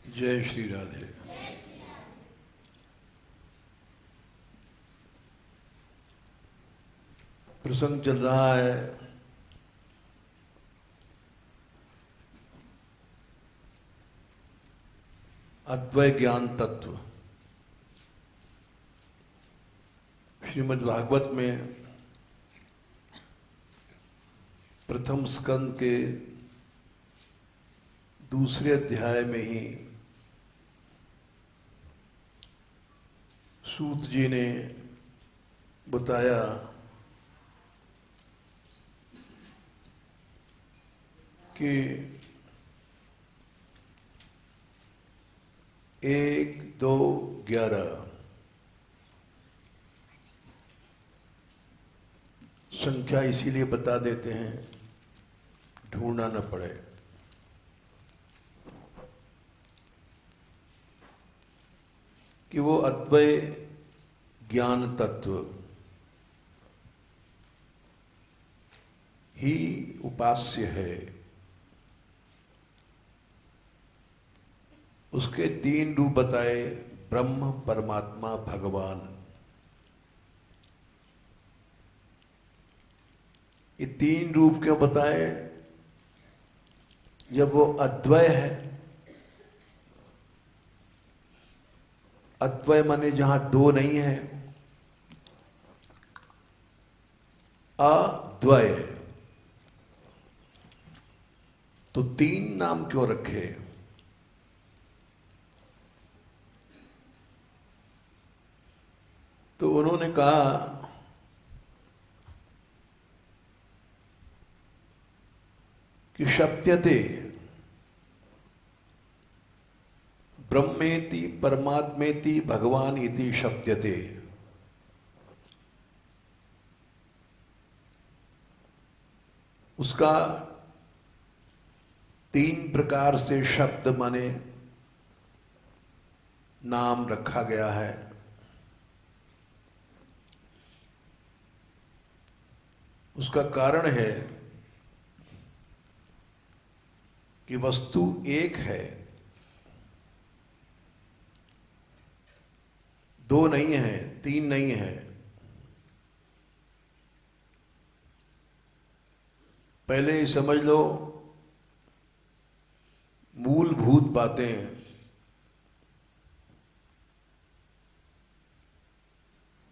जय श्री राधे। प्रसंग चल रहा है अद्वय ज्ञान तत्व। श्रीमद् भागवत में प्रथम स्कंद के दूसरे अध्याय में ही सूत जी ने बताया कि 1, 2, 11 संख्या इसीलिए बता देते हैं ढूंढना न पड़े। कि वो अद्वय ज्ञान तत्व ही उपास्य है। उसके 3 रूप बताए, ब्रह्म, परमात्मा, भगवान। ये 3 रूप क्यों बताए? जब वो अद्वय है, अद्वय माने जहां 2 नहीं है, अद्वय, तो 3 नाम क्यों रखे? तो उन्होंने कहा कि शप्यते ब्रह्मेति परमात्मेति भगवान इति शप्यते। उसका 3 प्रकार से शब्द माने नाम रखा गया है। उसका कारण है कि वस्तु एक है, 2 नहीं है, 3 नहीं है। पहले ही समझ लो, मूलभूत बातें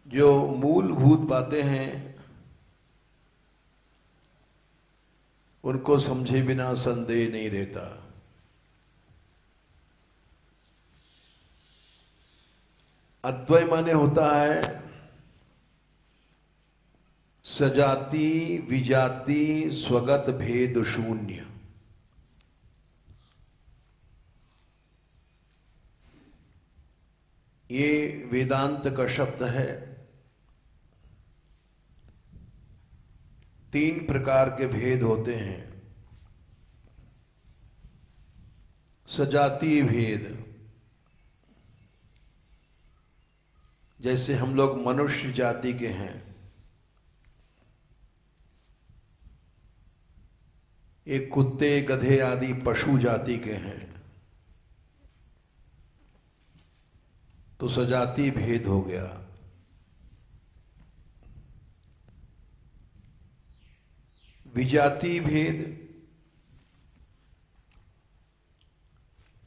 जो मूलभूत बातें हैं उनको समझे बिना संदेह नहीं रहता। अद्वय माने होता है सजाति विजाति स्वगत भेद शून्य। ये वेदांत का शब्द है। 3 प्रकार के भेद होते हैं। सजातीय भेद, जैसे हम लोग मनुष्य जाति के हैं। एक कुत्ते गधे आदि पशु जाति के हैं, तो सजातीय भेद हो गया। विजातीय भेद,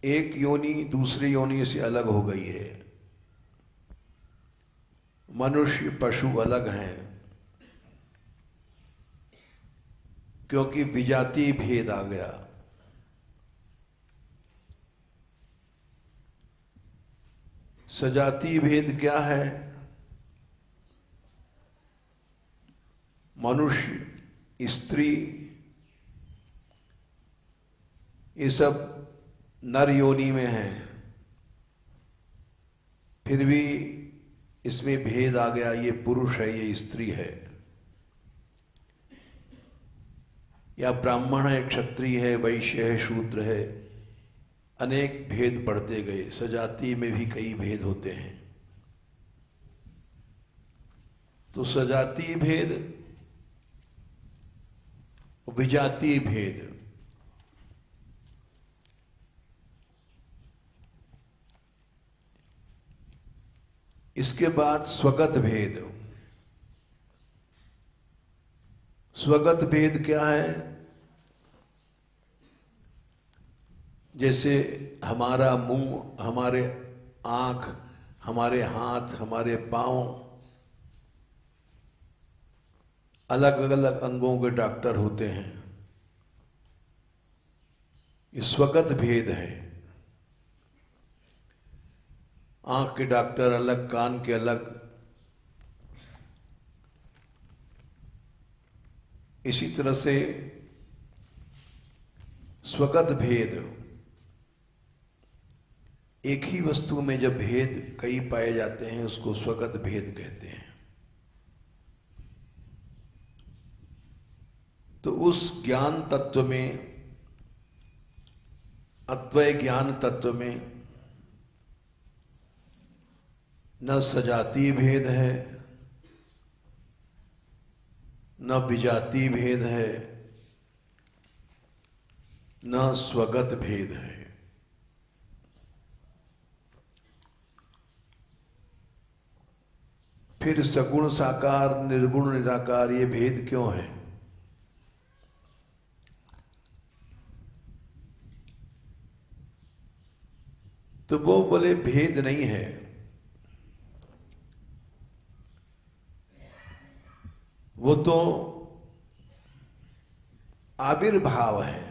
एक योनि दूसरी योनि से अलग हो गई है। मनुष्य पशु अलग हैं क्योंकि विजातीय भेद आ गया। सजातीय भेद क्या है? मनुष्य, स्त्री, ये सब नर योनि में है, फिर भी इसमें भेद आ गया। ये पुरुष है, ये स्त्री है, या ब्राह्मण है, क्षत्रिय है, वैश्य है, शूद्र है। अनेक भेद बढ़ते गए। सजातीय में भी कई भेद होते हैं। तो सजातीय भेद, विजातीय भेद, इसके बाद स्वगत भेद। स्वगत भेद क्या है? जैसे हमारा मुंह, हमारे आँख, हमारे हाथ, हमारे पाँव, अलग अलग अंगों के डॉक्टर होते हैं। ये स्वगत भेद है। आँख के डॉक्टर अलग, कान के अलग। इसी तरह से स्वगत भेद, एक ही वस्तु में जब भेद कई पाए जाते हैं उसको स्वगत भेद कहते हैं। तो उस ज्ञान तत्व में, अद्वय ज्ञान तत्व में न सजातीय भेद है, न विजातीय भेद है, न स्वगत भेद है। फिर सगुण साकार, निर्गुण निराकार, ये भेद क्यों है? तो वो बोले भेद नहीं है, वो तो आविर्भाव है।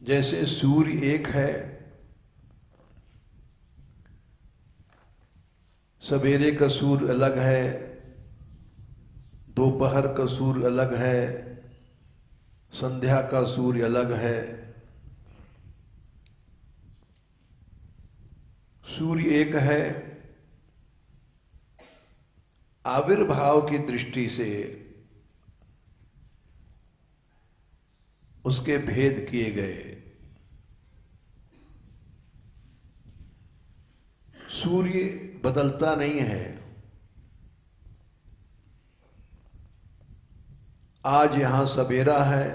जैसे सूर्य एक है, सवेरे का सूर्य अलग है, दोपहर का सूर्य अलग है, संध्या का सूर्य अलग है। सूर्य एक है, आविर्भाव की दृष्टि से उसके भेद किए गए। सूर्य बदलता नहीं है। आज यहां सवेरा है,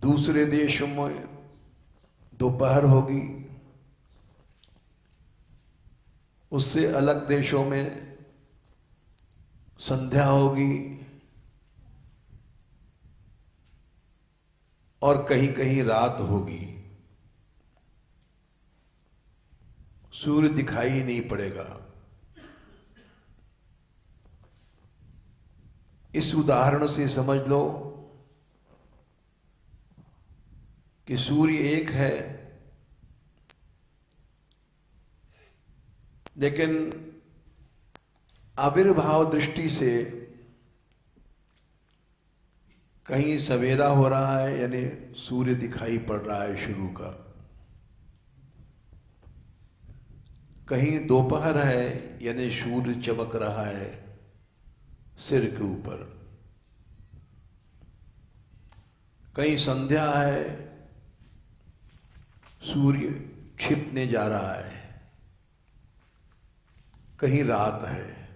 दूसरे देशों में दोपहर होगी, उससे अलग देशों में संध्या होगी, और कहीं कहीं रात होगी। सूर्य दिखाई नहीं पड़ेगा। इस उदाहरण से समझ लो कि सूर्य एक है, लेकिन आविर्भाव दृष्टि से कहीं सवेरा हो रहा है, यानी सूर्य दिखाई पड़ रहा है शुरू का, कहीं दोपहर है, यानी सूर्य चमक रहा है सिर के ऊपर, कहीं संध्या है, सूर्य छिपने जा रहा है, कहीं रात है।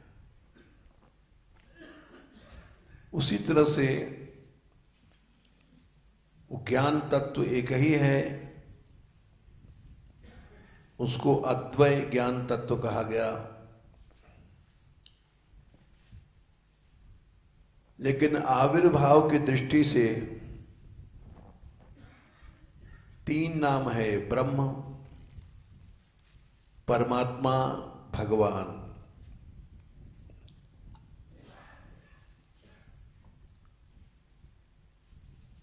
उसी तरह से वो ज्ञान तत्व एक ही है, उसको अद्वय ज्ञान तत्व कहा गया। लेकिन आविर्भाव की दृष्टि से तीन नाम है: ब्रह्म, परमात्मा, भगवान।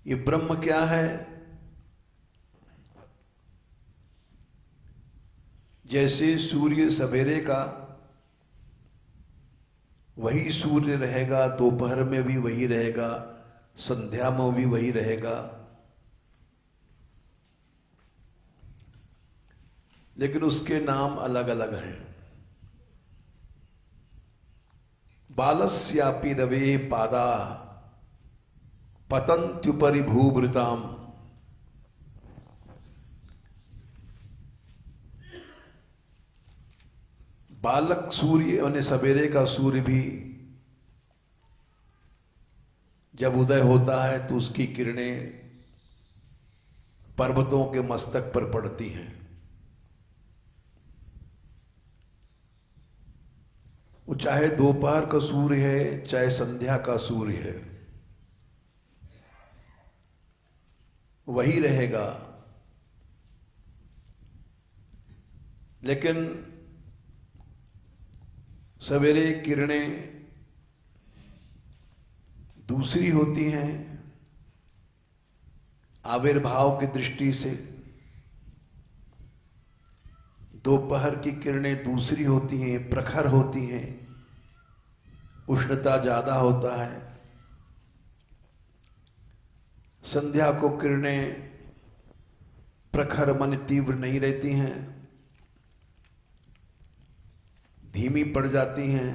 ये ब्रह्म क्या है? जैसे सूर्य सवेरे का वही सूर्य रहेगा, दोपहर में भी वही रहेगा, संध्या में भी वही रहेगा, लेकिन उसके नाम अलग अलग हैं। बालस्यापि रवे पादा पतन्त्युपरि भूभृताम। बालक सूर्य यानी सवेरे का सूर्य भी जब उदय होता है तो उसकी किरणें पर्वतों के मस्तक पर पड़ती हैं। वो चाहे दोपहर का सूर्य है, चाहे संध्या का सूर्य है, वही रहेगा। लेकिन सवेरे किरणें दूसरी होती हैं आविर्भाव की दृष्टि से, दोपहर की किरणें दूसरी होती हैं, प्रखर होती हैं, उष्णता ज्यादा होता है। संध्या को किरणें प्रखर मन तीव्र नहीं रहती हैं, धीमी पड़ जाती हैं।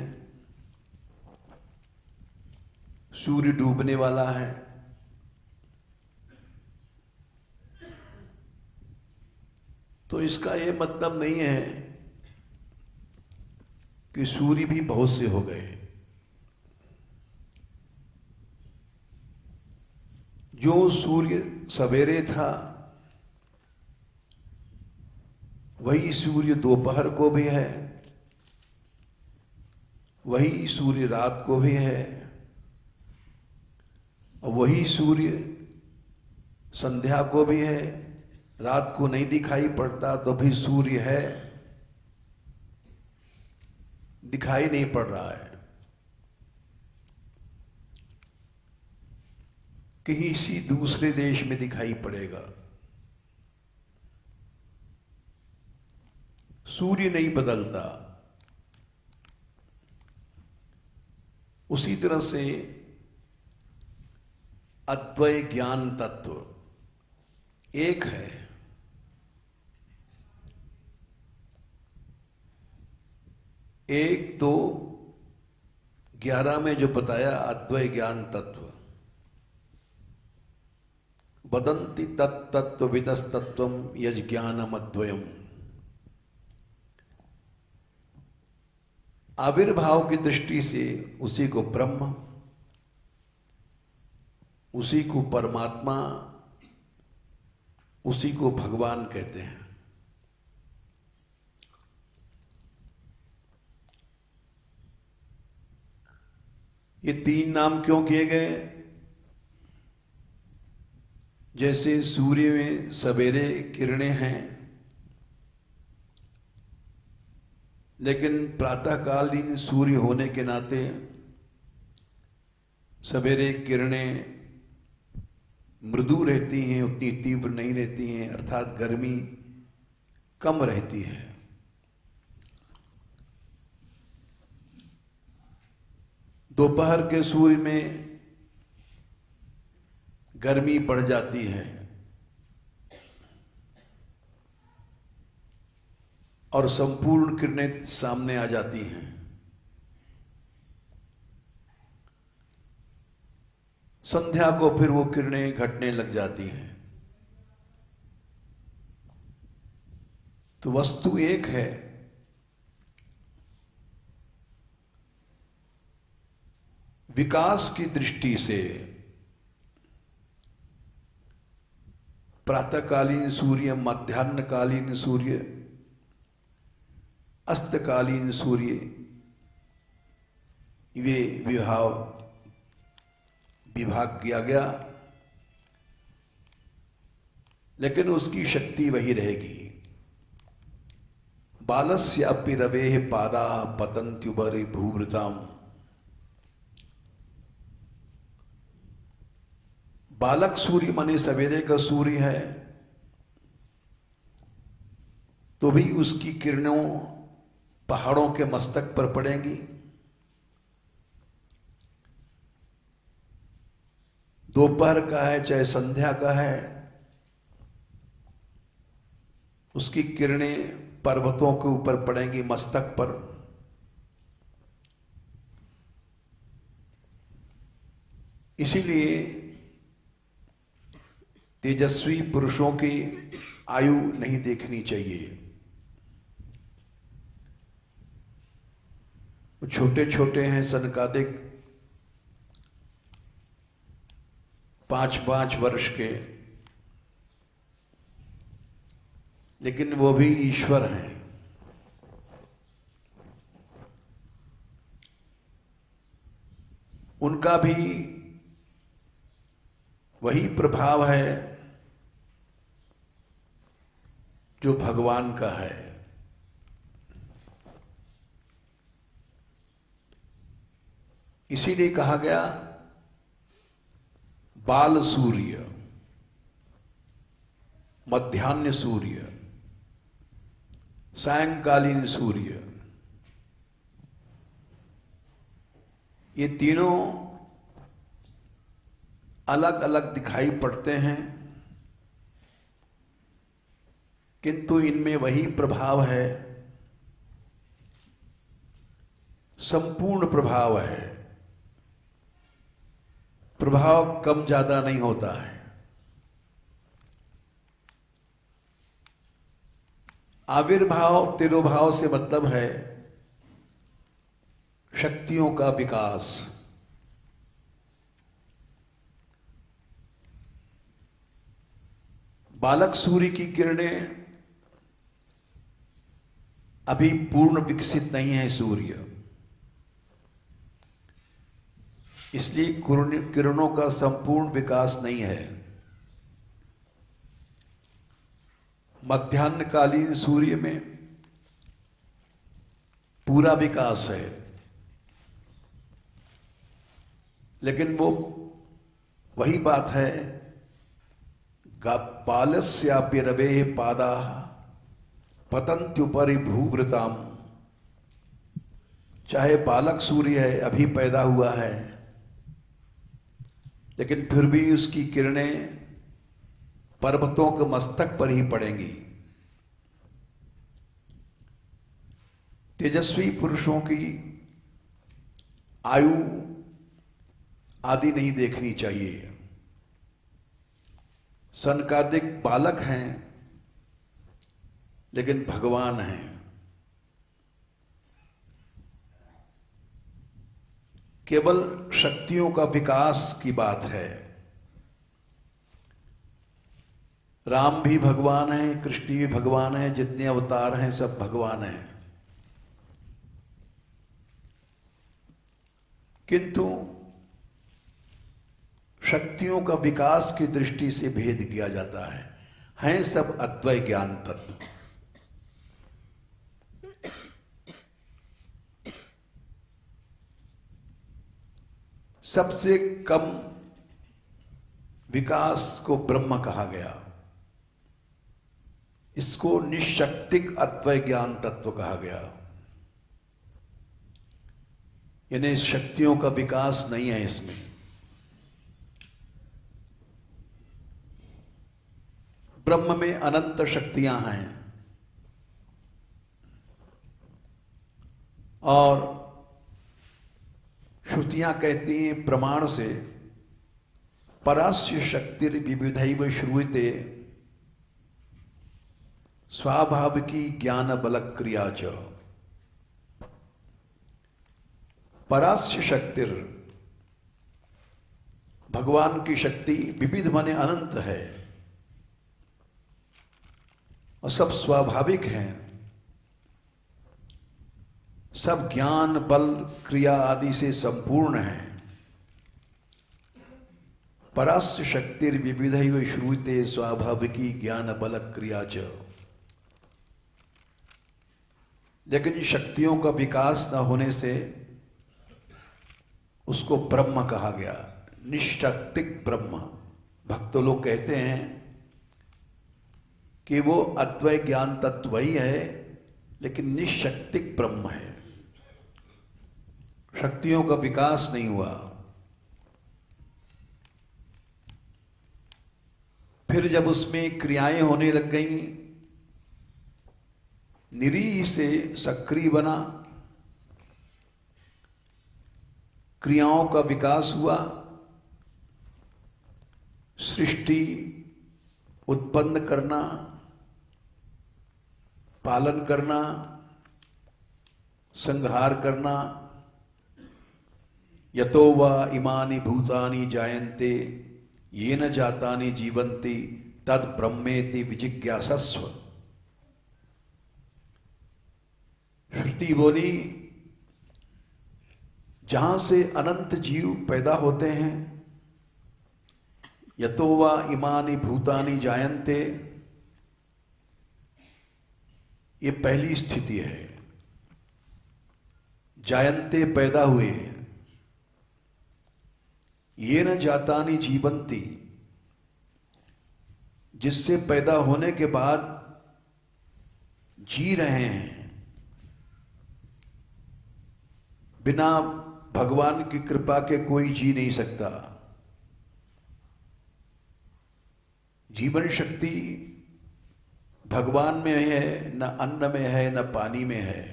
सूर्य डूबने वाला है, तो इसका ये मतलब नहीं है कि सूर्य भी बहुत से हो गए। जो सूर्य सवेरे था वही सूर्य दोपहर को भी है, वही सूर्य रात को भी है, और वही सूर्य संध्या को भी है। रात को नहीं दिखाई पड़ता तो भी सूर्य है, दिखाई नहीं पड़ रहा है। किसी दूसरे देश में दिखाई पड़ेगा। सूर्य नहीं बदलता। उसी तरह से अद्वय ज्ञान तत्व एक है। एक तो 11 में जो बताया अद्वय ज्ञान तत्व, वदन्ति तत्तत्व विदस्तत्वम यज्ञानम अद्वयम। आविर्भाव की दृष्टि से उसी को ब्रह्म, उसी को परमात्मा, उसी को भगवान कहते हैं। ये तीन नाम क्यों किए गए? जैसे सूर्य में सवेरे किरणें हैं, लेकिन प्रातःकालीन सूर्य होने के नाते सवेरे किरणें मृदु रहती हैं, उतनी तीव्र नहीं रहती हैं, अर्थात गर्मी कम रहती है। दोपहर के सूर्य में गर्मी बढ़ जाती है और संपूर्ण किरणें सामने आ जाती हैं। संध्या को फिर वो किरणें घटने लग जाती हैं। तो वस्तु एक है, विकास की दृष्टि से प्रातःकालीन सूर्य, मध्याह्नकालीन सूर्य, अस्तकालीन सूर्य, वे विभाग किया गया, लेकिन उसकी शक्ति वही रहेगी। बालस्यापि रवेः पादाः पतन्त्युपरि भूभृताम्। बालक सूर्य माने सवेरे का सूर्य है, तो भी उसकी किरणों पहाड़ों के मस्तक पर पड़ेंगी। दोपहर का है चाहे संध्या का है, उसकी किरणें पर्वतों के ऊपर पड़ेंगी, मस्तक पर। इसीलिए तेजस्वी पुरुषों की आयु नहीं देखनी चाहिए। छोटे छोटे हैं, सनकादिक 5-5 वर्ष के, लेकिन वो भी ईश्वर हैं। उनका भी वही प्रभाव है जो भगवान का है। इसीलिए कहा गया बाल सूर्य, मध्याह्न सूर्य, सायंकालीन सूर्य, ये तीनों अलग अलग दिखाई पड़ते हैं, किंतु इनमें वही प्रभाव है, संपूर्ण प्रभाव है। प्रभाव कम ज्यादा नहीं होता है। आविर्भाव तिरोभाव से मतलब है शक्तियों का विकास। बालक सूर्य की किरणें अभी पूर्ण विकसित नहीं है सूर्य, इसलिए किरणों का संपूर्ण विकास नहीं है। मध्याह्नकालीन सूर्य में पूरा विकास है, लेकिन वो वही बात है, बालस्यापि रवेः पादाः पतन्त्युपरि भूभृताम्। चाहे बालक सूर्य है, अभी पैदा हुआ है, लेकिन फिर भी उसकी किरणें पर्वतों के मस्तक पर ही पड़ेंगी। तेजस्वी पुरुषों की आयु आदि नहीं देखनी चाहिए। सनकादिक बालक हैं, लेकिन भगवान हैं। केवल शक्तियों का विकास की बात है। राम भी भगवान हैं, कृष्ण भी भगवान हैं, जितने अवतार हैं सब भगवान हैं, किंतु शक्तियों का विकास की दृष्टि से भेद किया जाता है। हैं सब अद्वैत ज्ञान तत्व। सबसे कम विकास को ब्रह्म कहा गया। इसको निशक्तिक अद्वैत ज्ञान तत्व कहा गया। यानी शक्तियों का विकास नहीं है इसमें। ब्रह्म में अनंत शक्तियां हैं और श्रुतियां कहती हैं प्रमाण से, परास्य शक्तिर विविधैव श्रूयते स्वाभाविकी ज्ञान बल क्रिया च। परास्य शक्तिर, भगवान की शक्ति विविध माने अनंत है और सब स्वाभाविक हैं, सब ज्ञान बल क्रिया आदि से संपूर्ण है। परास्य शक्तिर विविधैव श्रूयते स्वाभाविकी ज्ञान बल क्रिया च। लेकिन शक्तियों का विकास न होने से उसको ब्रह्म कहा गया, निशक्तिक ब्रह्म। भक्त लोग कहते हैं कि वो अद्वैत ज्ञान तत्व ही है, लेकिन निशक्तिक ब्रह्म है, शक्तियों का विकास नहीं हुआ। फिर जब उसमें क्रियाएं होने लग गई, निरीह से सक्रिय बना, क्रियाओं का विकास हुआ, सृष्टि उत्पन्न करना, पालन करना, संहार करना। यतो वा इमानि भूतानि जायन्ते येन जातानि जीवन्ति तद ब्रह्मेति विजिज्ञासस्व। श्रुति बोली, जहां से अनंत जीव पैदा होते हैं, यतो वा इमानि भूतानि जायन्ते, ये पहली स्थिति है। जायन्ते पैदा हुए, ये न जातानि जीवंती, जिससे पैदा होने के बाद जी रहे हैं। बिना भगवान की कृपा के कोई जी नहीं सकता। जीवन शक्ति भगवान में है, न अन्न में है, न पानी में है।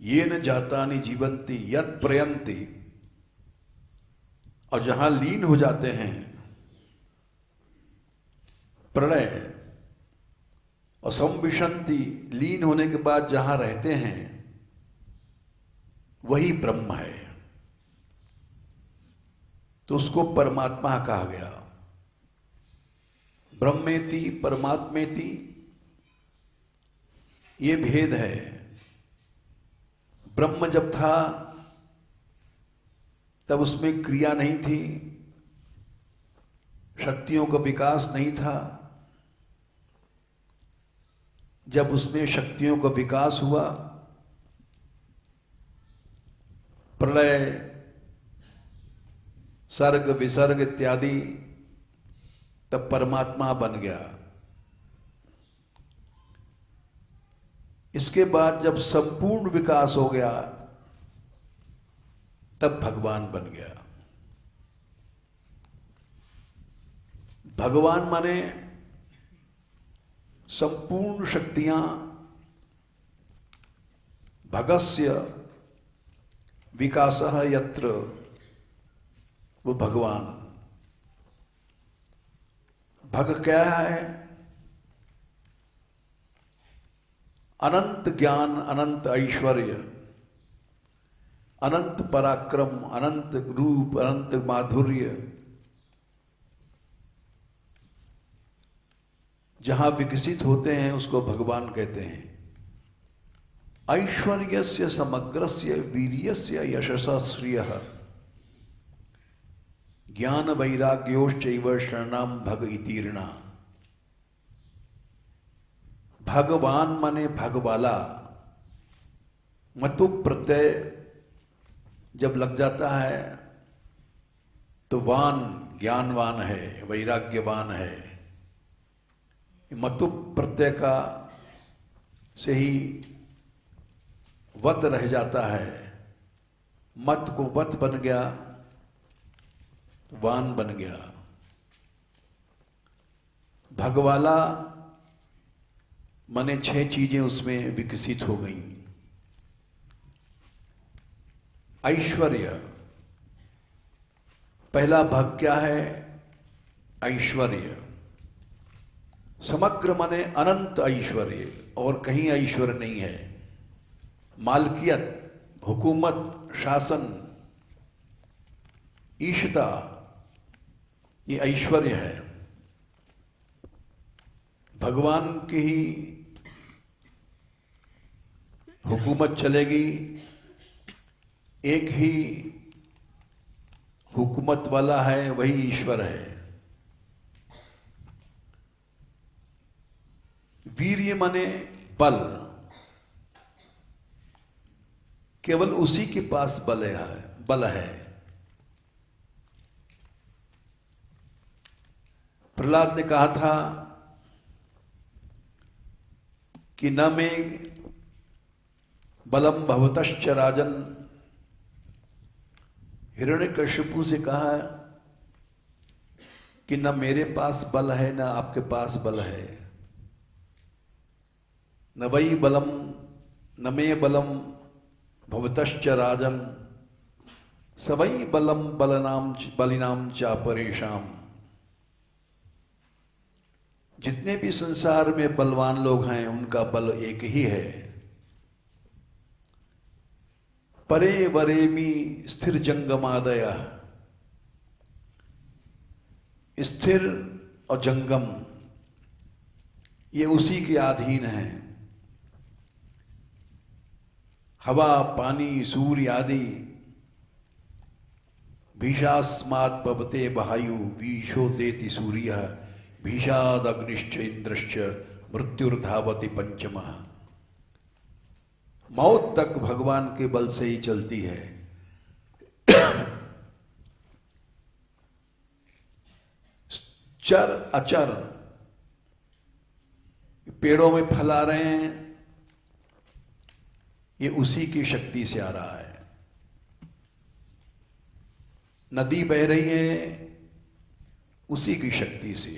ये न जातानि जीवंती यत् प्रयन्ति, और जहां लीन हो जाते हैं, प्रलय और संविशंति, लीन होने के बाद जहां रहते हैं वही ब्रह्म है। तो उसको परमात्मा कहा गया। ब्रह्मेति परमात्मेति, ये भेद है। ब्रह्म जब था तब उसमें क्रिया नहीं थी, शक्तियों का विकास नहीं था। जब उसमें शक्तियों का विकास हुआ, प्रलय, सर्ग विसर्ग इत्यादि, तब परमात्मा बन गया। इसके बाद जब संपूर्ण विकास हो गया, तब भगवान बन गया। भगवान माने संपूर्ण शक्तियां, भगस्य विकासः यत्र, वो भगवान। भग क्या है? अनंत ज्ञान, अनंत ऐश्वर्य, अनंत पराक्रम, अनंत रूप, अनंत माधुर्य, जहां विकसित होते हैं उसको भगवान कहते हैं। ऐश्वर्यस्य समग्रस्य वीर्यस्य यशसा श्रियः, ज्ञान वैराग्योश्चैव शरणाम भग इतीर्णा। भगवान माने भगवाला। मतु प्रत्यय जब लग जाता है तो वान ज्ञानवान है, वैराग्यवान है। मतु प्रत्यय का से ही वत रह जाता है। मत को वत बन गया, वान बन गया। भगवाला माने 6 चीजें उसमें विकसित हो गई। ऐश्वर्य, पहला भाग क्या है? ऐश्वर्य। समग्र माने अनंत ऐश्वर्य, और कहीं ऐश्वर्य नहीं है। मालकियत, हुकूमत, शासन, ईशता, ये ऐश्वर्य है। भगवान की ही हुकूमत चलेगी, एक ही हुकूमत वाला है, वही ईश्वर है। वीर्य माने बल, केवल उसी के पास बल है। प्रहलाद ने कहा था कि न मे बलम भवतश्च राजन। हिरण्यकशिपु से कहा कि न मेरे पास बल है, न आपके पास बल है। न वही बलम, न मे बलम भवतश्च राजन, सवई बलम बलिनाम चापरेशाम। जितने भी संसार में बलवान लोग हैं, उनका बल एक ही है। परे वरेमी स्थिर जंगमादया, स्थिर और जंगम ये उसी के अधीन हैं। हवा पानी सूर्य आदि भीषास्मात् पवते वायु विशोदेति सूर्य भीषाद अग्निश्च इंद्रश्च मृत्युर्धावति पंचमः। मौत तक भगवान के बल से ही चलती है। चर अचर, पेड़ों में फल आ रहे हैं, ये उसी की शक्ति से आ रहा है। नदी बह रही है, उसी की शक्ति से।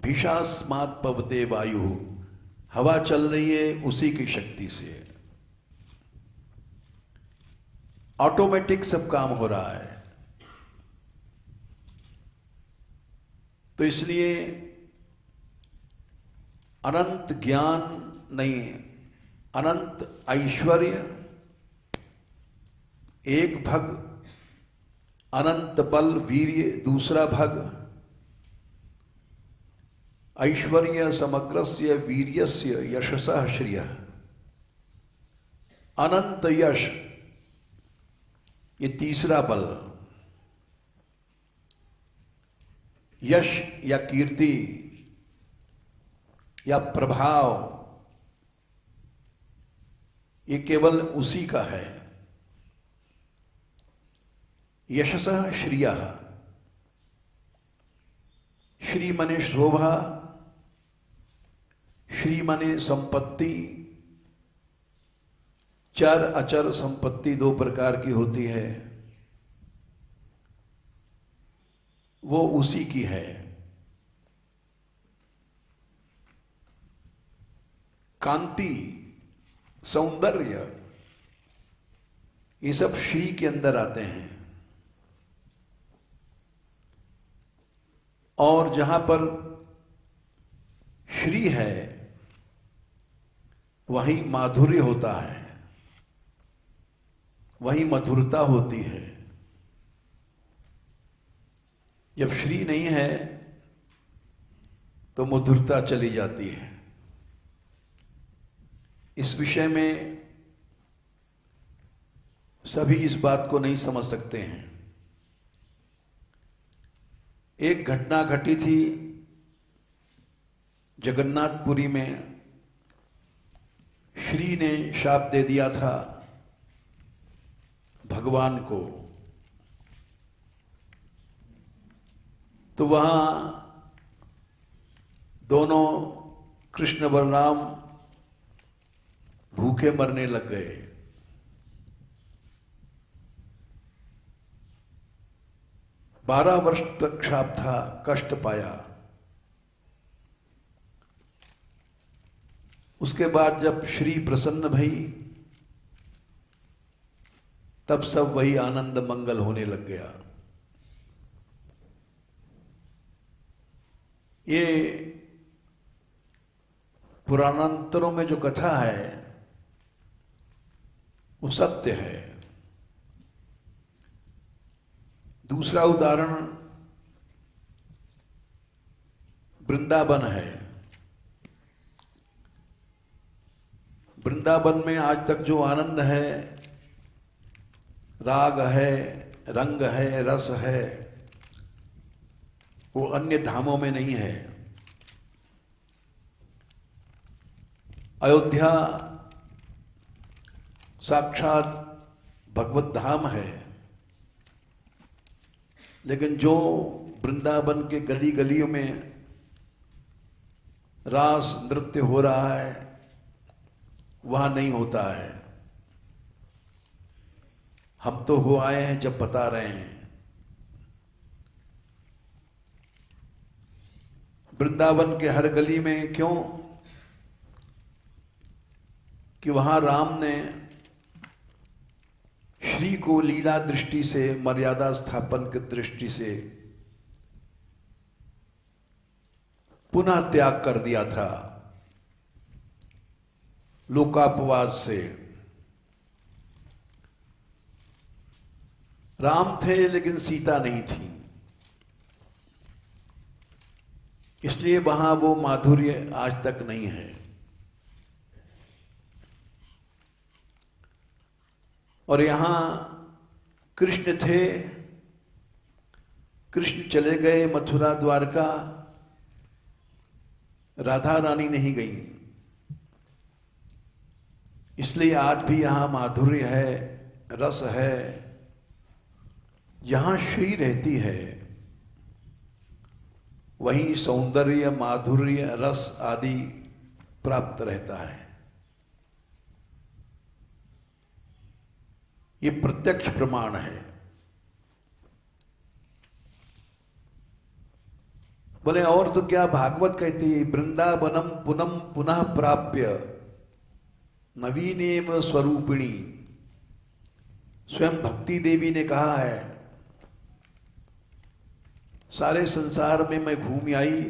भीषास्मात् पवते वायु, हवा चल रही है, उसी की शक्ति से। ऑटोमेटिक सब काम हो रहा है। तो इसलिए अनंत ज्ञान नहीं, अनंत ऐश्वर्य एक भग, अनंत बल वीर्य दूसरा भग। ऐश्वर्य समग्रस्य वीर्यस्य यशसः श्रियः। अनंत यश ये तीसरा बल। यश या कीर्ति या प्रभाव ये केवल उसी का है। यशसः श्रियः, श्री माने शोभा, श्री माने संपत्ति। चर अचर संपत्ति दो प्रकार की होती है, वो उसी की है। कांति, सौंदर्य, ये सब श्री के अंदर आते हैं। और जहां पर श्री है वहीं माधुर्य होता है, वहीं मधुरता होती है। जब श्री नहीं है तो मधुरता चली जाती है। इस विषय में सभी इस बात को नहीं समझ सकते हैं। एक घटना घटी थी जगन्नाथपुरी में। श्री ने शाप दे दिया था भगवान को। तो वहां दोनों कृष्ण बलराम भूखे मरने लग गए। बारह वर्ष तक शाप था, कष्ट पाया। उसके बाद जब श्री प्रसन्न भई तब सब वही आनंद मंगल होने लग गया। ये पुराणांतरों में जो कथा है वो सत्य है। दूसरा उदाहरण वृंदावन है। वृंदावन में आज तक जो आनंद है, राग है, रंग है, रस है, वो अन्य धामों में नहीं है। अयोध्या साक्षात भगवत धाम है, लेकिन जो वृंदावन के गली गलियों में रास नृत्य हो रहा है वहां नहीं होता है। हम तो हो आए हैं जब बता रहे हैं। वृंदावन के हर गली में क्यों? कि वहां राम ने श्री को लीला दृष्टि से, मर्यादा स्थापन की दृष्टि से पुनः त्याग कर दिया था लोकापवाद से। राम थे लेकिन सीता नहीं थी, इसलिए वहां वो माधुर्य आज तक नहीं है। और यहाँ कृष्ण थे, कृष्ण चले गए मथुरा द्वारका, राधा रानी नहीं गई। इसलिए आज भी यहाँ माधुर्य है, रस है, जहाँ श्री रहती है वहीं सौंदर्य, माधुर्य, रस आदि प्राप्त रहता है। ये प्रत्यक्ष प्रमाण है। बोले और तो क्या, भागवत कहती है वृंदावनम पुनम पुनः प्राप्य नवीनेव स्वरूपिणी। स्वयं भक्ति देवी ने कहा है, सारे संसार में मैं घूम आई,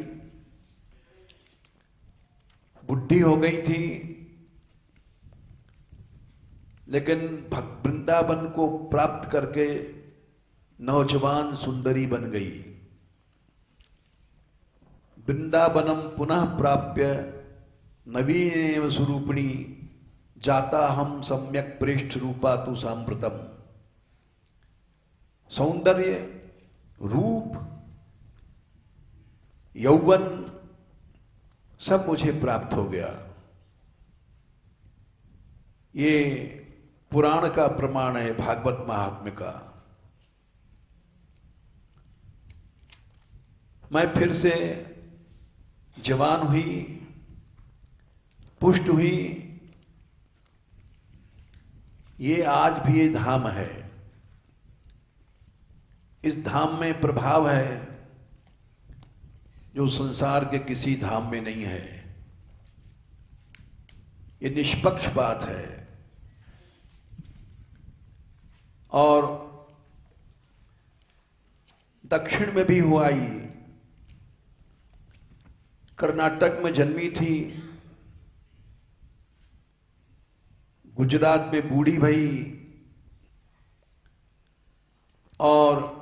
बुढ़ी हो गई थी, लेकिन वृंदावन को प्राप्त करके नौजवान सुंदरी बन गई। वृंदावनम पुनः प्राप्य नवीनेव स्वरूपिणी जाता हम सम्यक प्रेष्ठ रूपा तु सांप्रतम। सौंदर्य, रूप, यौवन सब मुझे प्राप्त हो गया। ये पुराण का प्रमाण है, भागवत महात्म्य का। मैं फिर से जवान हुई, पुष्ट हुई। ये आज भी ये धाम है। इस धाम में प्रभाव है जो संसार के किसी धाम में नहीं है। ये निष्पक्ष बात है। और दक्षिण में भी हुआ ही, कर्नाटक में जन्मी थी, गुजरात में बूढ़ी भई, और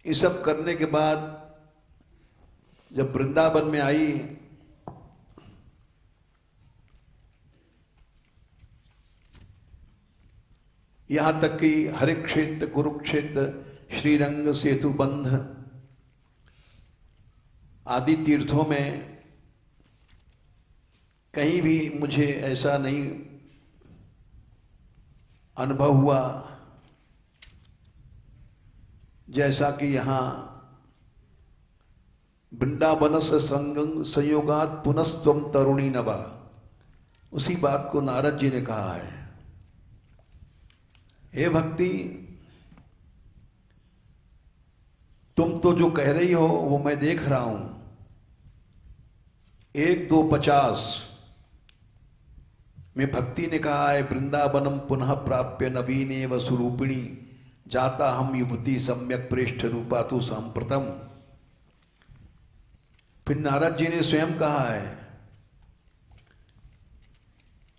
ये सब करने के बाद जब वृंदावन में आई, यहां तक कि हरे क्षेत्र, कुरुक्षेत्र, श्रीरंग, सेतु बंध आदि तीर्थों में कहीं भी मुझे ऐसा नहीं अनुभव हुआ जैसा कि यहाँ वृंदावनस संगं संयोगात पुनस्त्वम तरुणी नवा। उसी बात को नारद जी ने कहा है, हे भक्ति, तुम तो जो कह रही हो वो मैं देख रहा हूं। 1, 2, 50 में भक्ति ने कहा है, वृंदावनम पुनः प्राप्य नवीनेव स्वरूपिणी जाता हम युवती सम्यक प्रेष्ठ रूपा तु सांप्रतम। फिर नारद जी ने स्वयं कहा है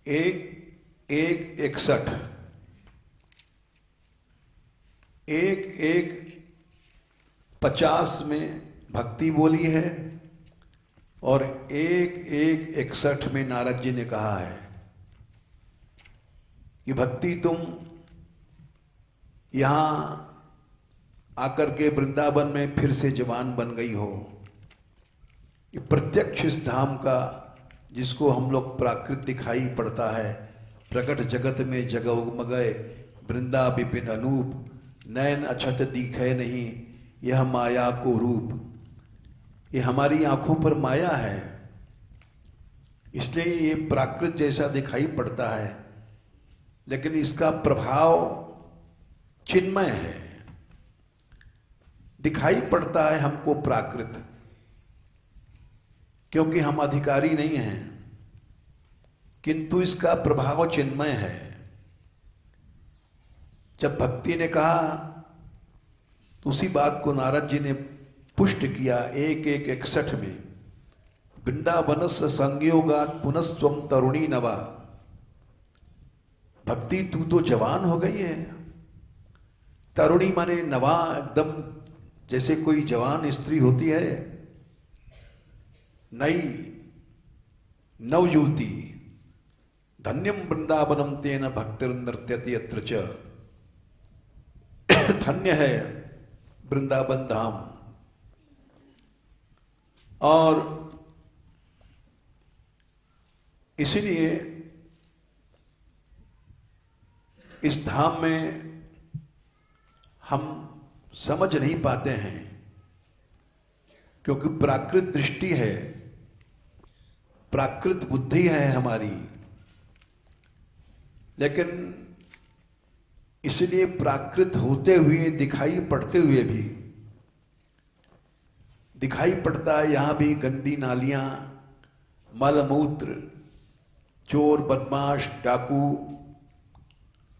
1:1:61, 1:1:50 में भक्ति बोली है और 1:1:61 में नारद जी ने कहा है कि भक्ति तुम यहां आकर के वृंदावन में फिर से जवान बन गई हो। ये प्रत्यक्ष इस धाम का, जिसको हम लोग प्राकृत दिखाई पड़ता है, प्रकट जगत में जगमगए वृंदा विपिन अनूप, नयन अछत दिखे नहीं यह माया को रूप। ये हमारी आंखों पर माया है, इसलिए ये प्राकृत जैसा दिखाई पड़ता है, लेकिन इसका प्रभाव चिन्मय है। दिखाई पड़ता है हमको प्राकृत, क्योंकि हम अधिकारी नहीं हैं, किंतु इसका प्रभाव चिन्मय है। जब भक्ति ने कहा तो उसी बात को नारद जी ने पुष्ट किया 1:1:61 में, वृंदावनस संयोगात पुनस्त्वम तरुणी नवा। भक्ति तू तो जवान हो गई है। तरुणी माने नवा, एकदम जैसे कोई जवान स्त्री होती है, नई नवयुवती, धन्यम वृंदावनम तेन भक्तिर्नृत्यति यत्र च। धन्य है वृंदावन धाम। और इसीलिए इस धाम में हम समझ नहीं पाते हैं, क्योंकि प्राकृत दृष्टि है, प्राकृत बुद्धि है हमारी। लेकिन इसलिए प्राकृत होते हुए, दिखाई पड़ते हुए भी, दिखाई पड़ता है यहां भी गंदी नालियां, मलमूत्र, चोर बदमाश डाकू,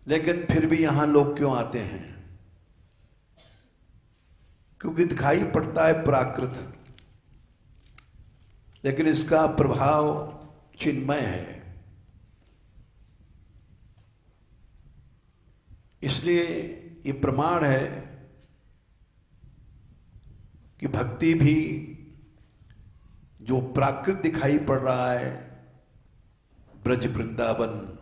लेकिन फिर भी यहां लोग क्यों आते हैं? क्योंकि दिखाई पड़ता है प्राकृत, लेकिन इसका प्रभाव चिन्मय है। इसलिए ये प्रमाण है कि भक्ति भी जो प्राकृत दिखाई पड़ रहा है, ब्रज वृंदावन,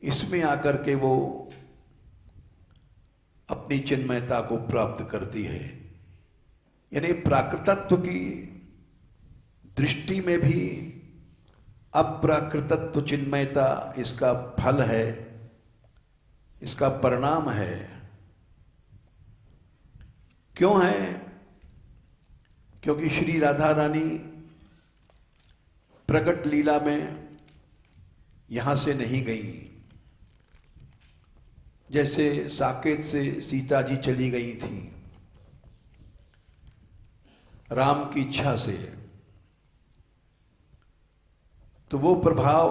इसमें आकर के वो अपनी चिन्मयता को प्राप्त करती है। यानी प्राकृतत्व की दृष्टि में भी अप्राकृतत्व चिन्मयता इसका फल है, इसका परिणाम है। क्यों है? क्योंकि श्री राधा रानी प्रकट लीला में यहां से नहीं गई। जैसे साकेत से सीता जी चली गई थी राम की इच्छा से, तो वो प्रभाव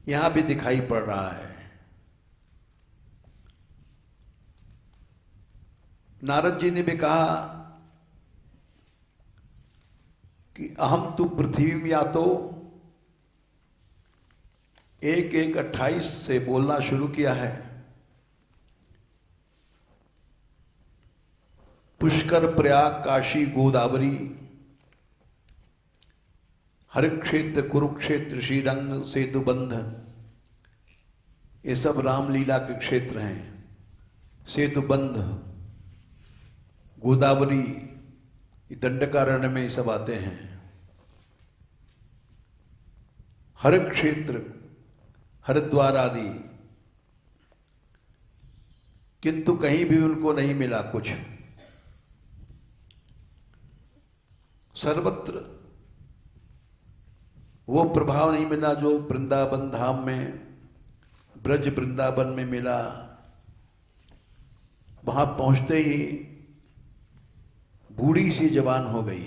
यहां भी दिखाई पड़ रहा है। नारद जी ने भी कहा कि अहम तु पृथ्वी या तो 1-1-28 से बोलना शुरू किया है। पुष्कर, प्रयाग, काशी, गोदावरी, हरिक्षेत्र, कुरुक्षेत्र, श्रीरंग, सेतुबंध, ये सब रामलीला के क्षेत्र हैं। सेतुबंध, गोदावरी, दंडकारण्य में ये सब आते हैं। हरिक्षेत्र, हरिद्वार आदि, किंतु कहीं भी उनको नहीं मिला कुछ। सर्वत्र वो प्रभाव नहीं मिला जो वृंदावन धाम में, ब्रज वृंदावन में मिला। वहां पहुंचते ही बूढ़ी सी जवान हो गई।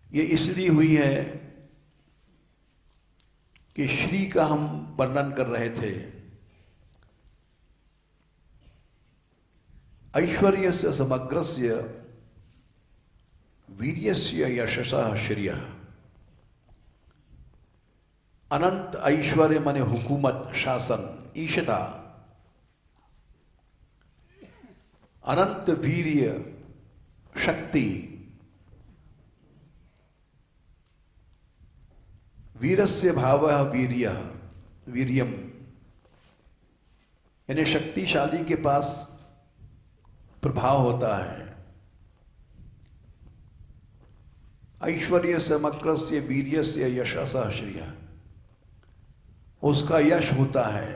ये इसलिए हुई है कि श्री का हम वर्णन कर रहे थे। ऐश्वर्यस्य समग्रस्य वीर्यस्य यशसः श्रियः। अनंत ऐश्वर्य माने हुकूमत, शासन, ईशता, अनंत वीर्य, शक्ति, वीरस्य भावः वीर्यः, वीर्यम, यानी शक्तिशाली के पास प्रभाव होता है। ऐश्वर्य समग्रस्य वीर्यस्य यशसः श्रियः, उसका यश होता है,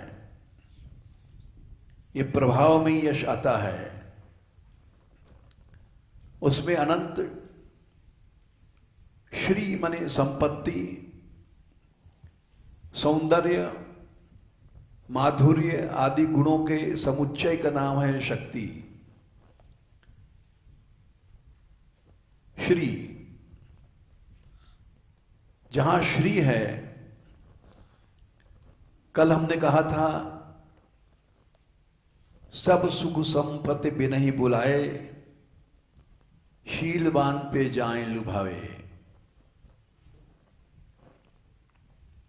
ये प्रभाव में यश आता है। उसमें अनंत श्री माने संपत्ति, सौंदर्य, माधुर्य आदि गुणों के समुच्चय का नाम है शक्ति। श्री, जहां श्री है, कल हमने कहा था सब सुख संपत्ति बिनहि बुलाए, शीलवान पे जाएं लुभावे।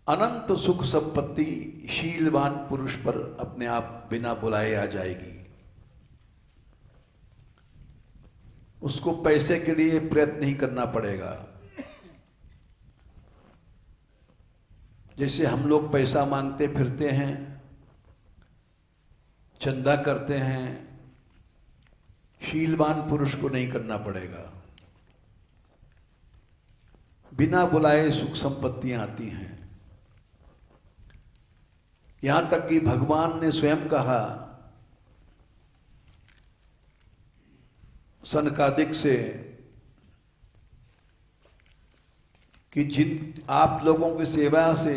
अनंत सुख संपत्ति शीलवान पुरुष पर अपने आप बिना बुलाए आ जाएगी। उसको पैसे के लिए प्रयत्न नहीं करना पड़ेगा। जैसे हम लोग पैसा मांगते फिरते हैं, चंदा करते हैं, शीलवान पुरुष को नहीं करना पड़ेगा। बिना बुलाए सुख संपत्तियां आती हैं। यहां तक कि भगवान ने स्वयं कहा सनकादिक से कि जिन आप लोगों की सेवा से,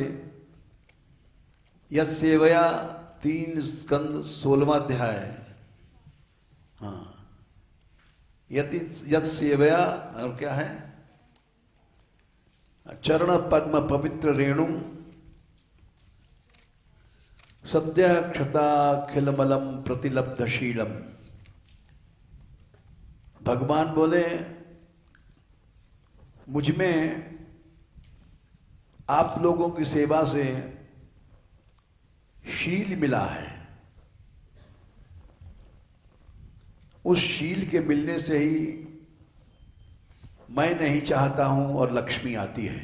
यह सेवया 3 स्कंद 16वां अध्याय, हाँ, यत सेवया, और क्या है, चरण पद्म पवित्र रेणु सद्य क्षता खिलमलम प्रतिलब्धशीलम। भगवान बोले मुझ में आप लोगों की सेवा से शील मिला है। उस शील के मिलने से ही मैं नहीं चाहता हूं और लक्ष्मी आती है।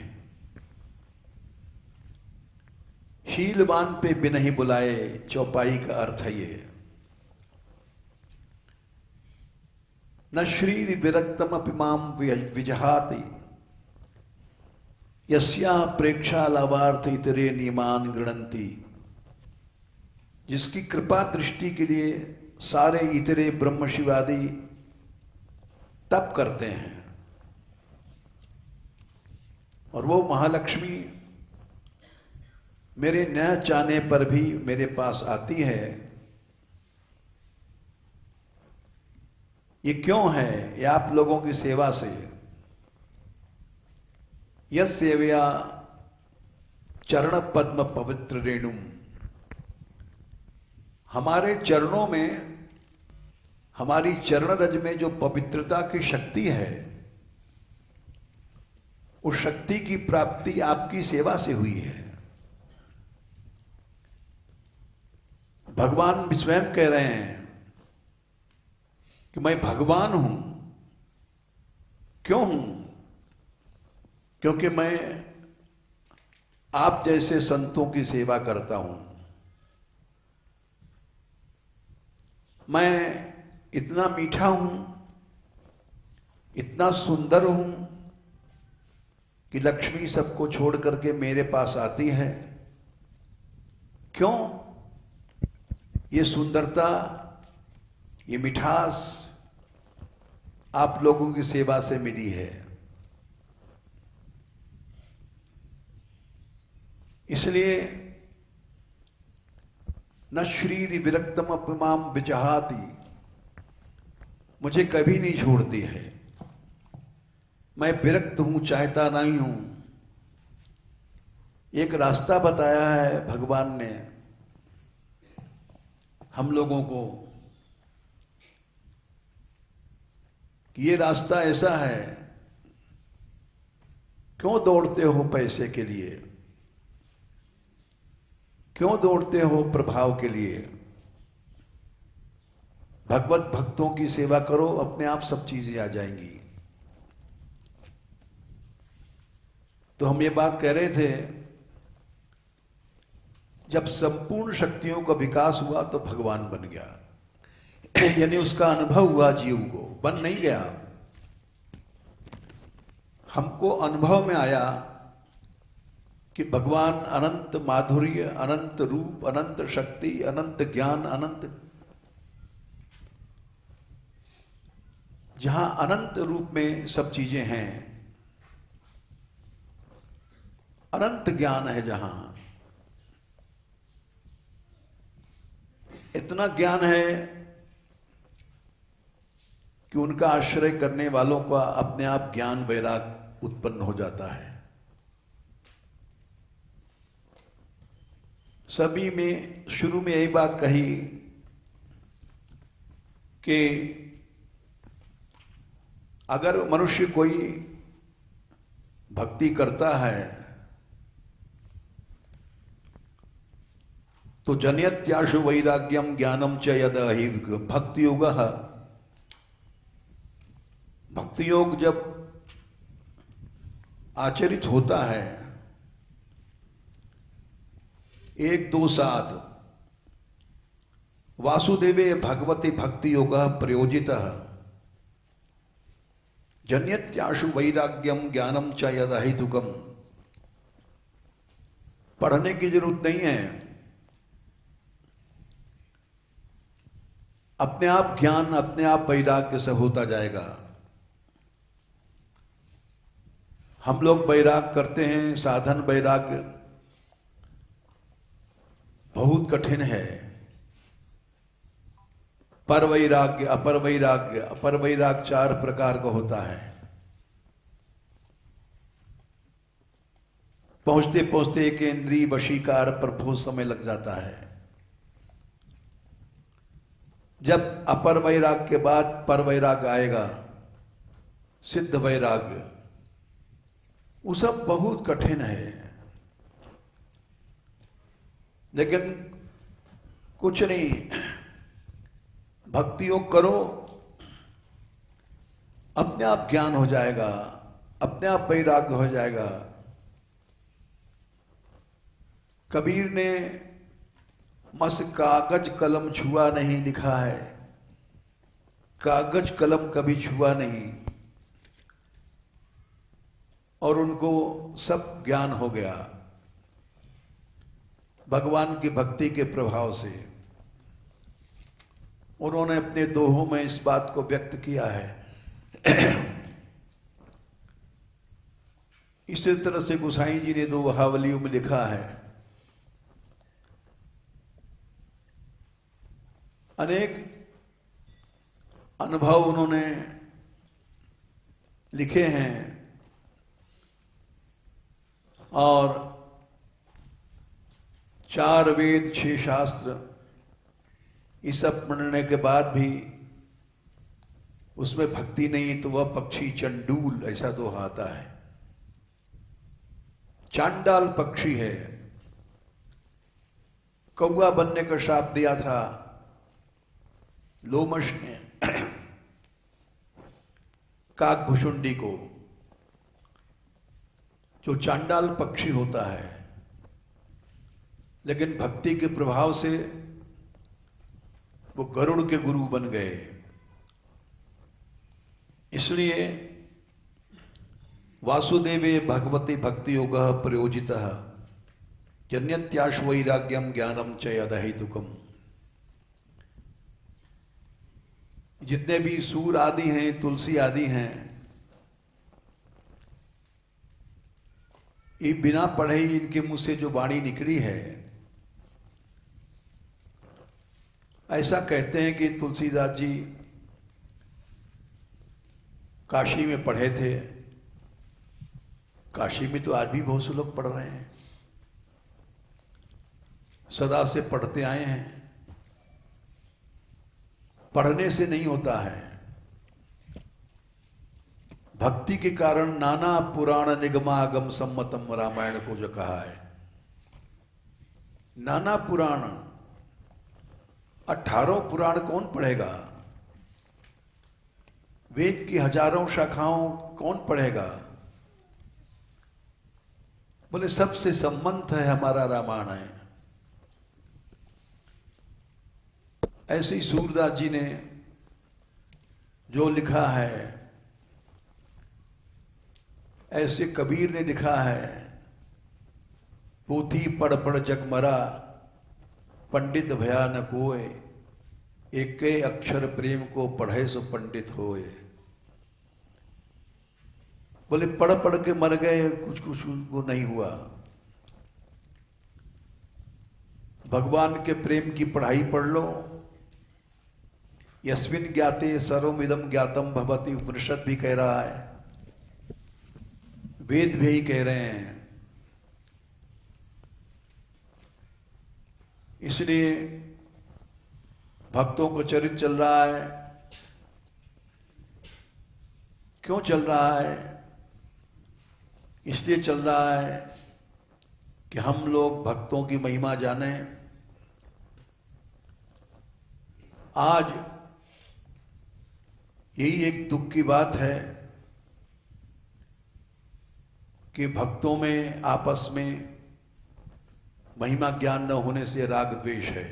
शीलवान पे बिन ही बुलाए, चौपाई का अर्थ है ये। न श्री विरक्तम अपिमाम विजहाति यस्या प्रेक्षा लाभार्थ इतरे नियमान गृणंती। जिसकी कृपा दृष्टि के लिए सारे इतरे ब्रह्म शिवादि तप करते हैं, और वो महालक्ष्मी मेरे न चाहने पर भी मेरे पास आती है। ये क्यों है? ये आप लोगों की सेवा से। यस सेवया चरण पद्म पवित्र रेणु। हमारे चरणों में, हमारी चरण रज में जो पवित्रता की शक्ति है, उस शक्ति की प्राप्ति आपकी सेवा से हुई है। भगवान भी स्वयं कह रहे हैं कि मैं भगवान हूं। क्यों हूं? क्योंकि मैं आप जैसे संतों की सेवा करता हूं। मैं इतना मीठा हूं, इतना सुंदर हूं कि लक्ष्मी सबको छोड़ करके मेरे पास आती है। क्यों? ये सुंदरता, ये मिठास आप लोगों की सेवा से मिली है। इसलिए न श्री विरक्तम अपमाम विजहाति, मुझे कभी नहीं छोड़ती है। मैं विरक्त हूं, चाहता नहीं हूं। एक रास्ता बताया है भगवान ने हम लोगों को कि ये रास्ता ऐसा है। क्यों दौड़ते हो पैसे के लिए? क्यों दौड़ते हो प्रभाव के लिए? भगवत भक्तों की सेवा करो, अपने आप सब चीजें आ जाएंगी। तो हम ये बात कह रहे थे, जब संपूर्ण शक्तियों का विकास हुआ तो भगवान बन गया। यानी उसका अनुभव हुआ जीव को, बन नहीं गया। हमको अनुभव में आया कि भगवान अनंत माधुर्य, अनंत रूप, अनंत शक्ति, अनंत ज्ञान, अनंत, जहां अनंत रूप में सब चीजें हैं, अनंत ज्ञान है, जहां इतना ज्ञान है कि उनका आश्रय करने वालों का अपने आप ज्ञान वैराग उत्पन्न हो जाता है। सभी में शुरू में यही बात कही कि अगर मनुष्य कोई भक्ति करता है तो जनयत्याशु वैराग्यम ज्ञानम च यद भक्ति योग भक्ति योग जब आचरित होता है 1 2 7 वासुदेवे भगवती भक्ति योग प्रयोजितः जन्यत्याशु वैराग्यम ज्ञानम च यदहितुकम। पढ़ने की जरूरत नहीं है, अपने आप ज्ञान अपने आप वैराग्य सब होता जाएगा। हम लोग वैराग करते हैं, साधन वैराग्य बहुत कठिन है। पर वैराग्य अपर वैराग्य, अपर वैराग्य 4 प्रकार का होता है। पहुंचते पहुंचते एक इंद्रिय वशीकार पर बहुत समय लग जाता है। जब अपर वैराग्य के बाद पर वैराग्य आएगा, सिद्ध वैराग्य, वो सब बहुत कठिन है। लेकिन कुछ नहीं, भक्ति योग करो, अपने आप ज्ञान हो जाएगा, अपने आप वैराग्य हो जाएगा। कबीर ने मस कागज कलम छुआ नहीं लिखा है, कागज कलम कभी छुआ नहीं, और उनको सब ज्ञान हो गया भगवान की भक्ति के प्रभाव से। उन्होंने अपने दोहों में इस बात को व्यक्त किया है। इसी तरह से गोसाई जी ने दोहावलियों में लिखा है। अनेक अनुभव उन्होंने लिखे हैं और 4 वेद 6 शास्त्र, ये सब पढ़ने के बाद भी उसमें भक्ति नहीं तो वह पक्षी चंडूल, ऐसा दोहा आता है। चांडाल पक्षी है, कौआ बनने का श्राप दिया था लोमश ने काकभुषुंडी को, जो चांडाल पक्षी होता है। लेकिन भक्ति के प्रभाव से वो गरुड़ के गुरु बन गए। इसलिए वासुदेवे भगवती भक्ति योग प्रयोजितः जन्यत्याशु वैराग्यम ज्ञानम च यदहितुकम। जितने भी सूर आदि हैं, तुलसी आदि हैं, ये बिना पढ़े ही इनके मुंह से जो वाणी निकली है, ऐसा कहते हैं कि तुलसीदास जी काशी में पढ़े थे। काशी में तो आज भी बहुत से लोग पढ़ रहे हैं, सदा से पढ़ते आए हैं। पढ़ने से नहीं होता है, भक्ति के कारण नाना पुराण निगमागम सम्मतम, रामायण को जो कहा है। नाना पुराण, 18 पुराण कौन पढ़ेगा? वेद की हजारों शाखाओं कौन पढ़ेगा? बोले सबसे संबंध है हमारा रामायण है। ऐसे ही सूरदास जी ने जो लिखा है, ऐसे कबीर ने लिखा है, पोथी पढ़ पढ़ जग मरा, पंडित भया न कोय, एक अक्षर प्रेम को पढ़े सो पंडित होए। बोले पढ़ पढ़ के मर गए, कुछ कुछ वो नहीं हुआ। भगवान के प्रेम की पढ़ाई पढ़ लो। यस्मिन् ज्ञाते सर्वमिदं ज्ञातम भवति, उपनिषद भी कह रहा है, वेद भी ही कह रहे हैं। इसलिए भक्तों को चरित्र चल रहा है। क्यों चल रहा है? इसलिए चल रहा है कि हम लोग भक्तों की महिमा जाने। आज यही एक दुख की बात है कि भक्तों में आपस में महिमा ज्ञान न होने से राग द्वेष है।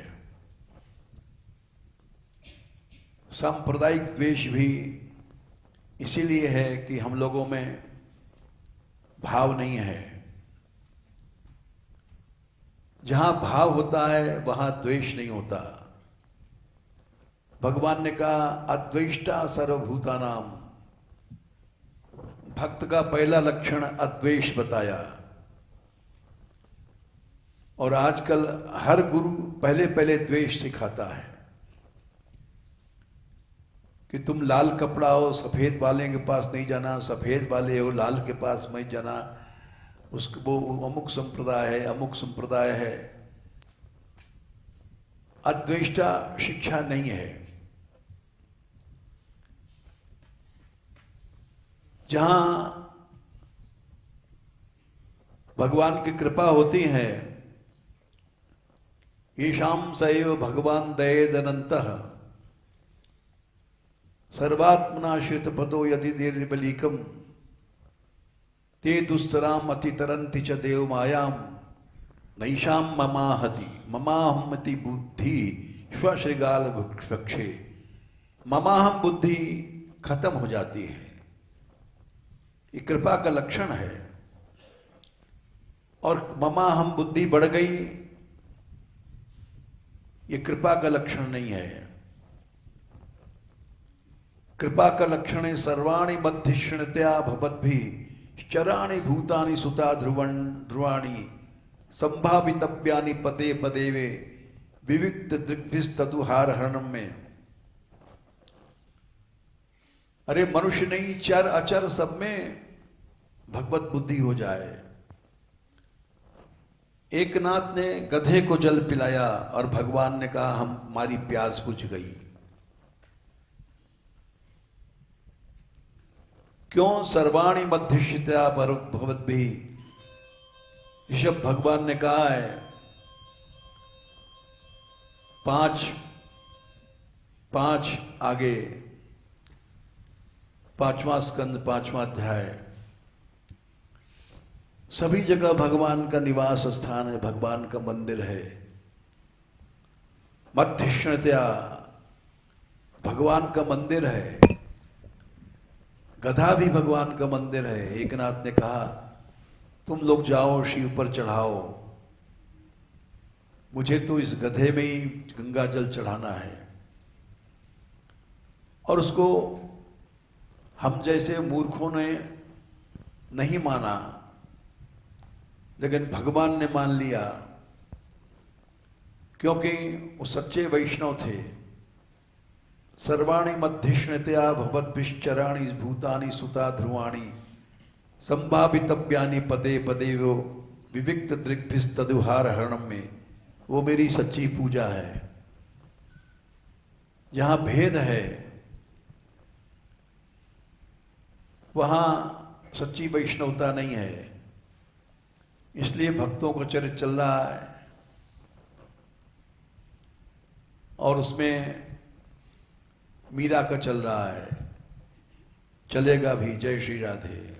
सांप्रदायिक द्वेष भी इसीलिए है कि हम लोगों में भाव नहीं है। जहां भाव होता है वहां द्वेष नहीं होता। भगवान ने कहा अद्वेष्टा सर्वभूतानाम। भक्त का पहला लक्षण अद्वेष बताया। और आजकल हर गुरु पहले पहले द्वेष सिखाता है कि तुम लाल कपड़ा हो, सफेद वाले के पास नहीं जाना, सफेद वाले हो लाल के पास मत जाना, उसको वो अमुक संप्रदाय है, अमुक संप्रदाय है। अद्वेष्टा शिक्षा नहीं है। जहां भगवान की कृपा होती है, ईशाम सैव भगवान दयेदनंतः सर्वात्मनाश्रित पदो यदि निर्बलीकम ते दुस्तराम अतितरंति च देव मायाम नैशाम ममाहति ममाहमति बुद्धि श्वश्रृगाल वक्षे। ममाहम बुद्धि खत्म हो जाती है। ये कृपा का लक्षण है। और ममाहम बुद्धि बढ़ गई, ये कृपा का लक्षण नहीं है। कृपा का लक्षण है सर्वाणि मध्यश्रणतया भवद्भिः चराणि भूतानि सुता ध्रुवाणि संभावितव्यानि पदे पदे वे विविक्त दृग्भिस्तदुहार हरणम में। अरे मनुष्य नहीं, चर अचर सब में भगवत बुद्धि हो जाए। एक नाथ ने गधे को जल पिलाया और भगवान ने कहा हमारी प्यास बुझ गई। क्यों? सर्वाणि मध्यश्रितया भवद्भिः। ऋषभ भगवान ने कहा है पांच आगे 5वां स्कंद 5वां अध्याय, सभी जगह भगवान का निवास स्थान है, भगवान का मंदिर है। मध्यश्रणतया भगवान का मंदिर है। गधा भी भगवान का मंदिर है। एक नाथ ने कहा तुम लोग जाओ शिव पर चढ़ाओ, मुझे तो इस गधे में ही गंगा जल चढ़ाना है। और उसको हम जैसे मूर्खों ने नहीं माना, लेकिन भगवान ने मान लिया, क्योंकि वो सच्चे वैष्णव थे। सर्वाणि मध्यश्रणतया भवद्भिश्चराणि भूतानि सुता ध्रुवाणि संभावितव्यानि पदे पदे वो विविक्त दृग्भिस्तदुहार हरणम में। वो मेरी सच्ची पूजा है। जहां भेद है वहां सच्ची वैष्णवता नहीं है। इसलिए भक्तों का चरित्र चल रहा है और उसमें मीरा का चल रहा है, चलेगा भी। जय श्री राधे।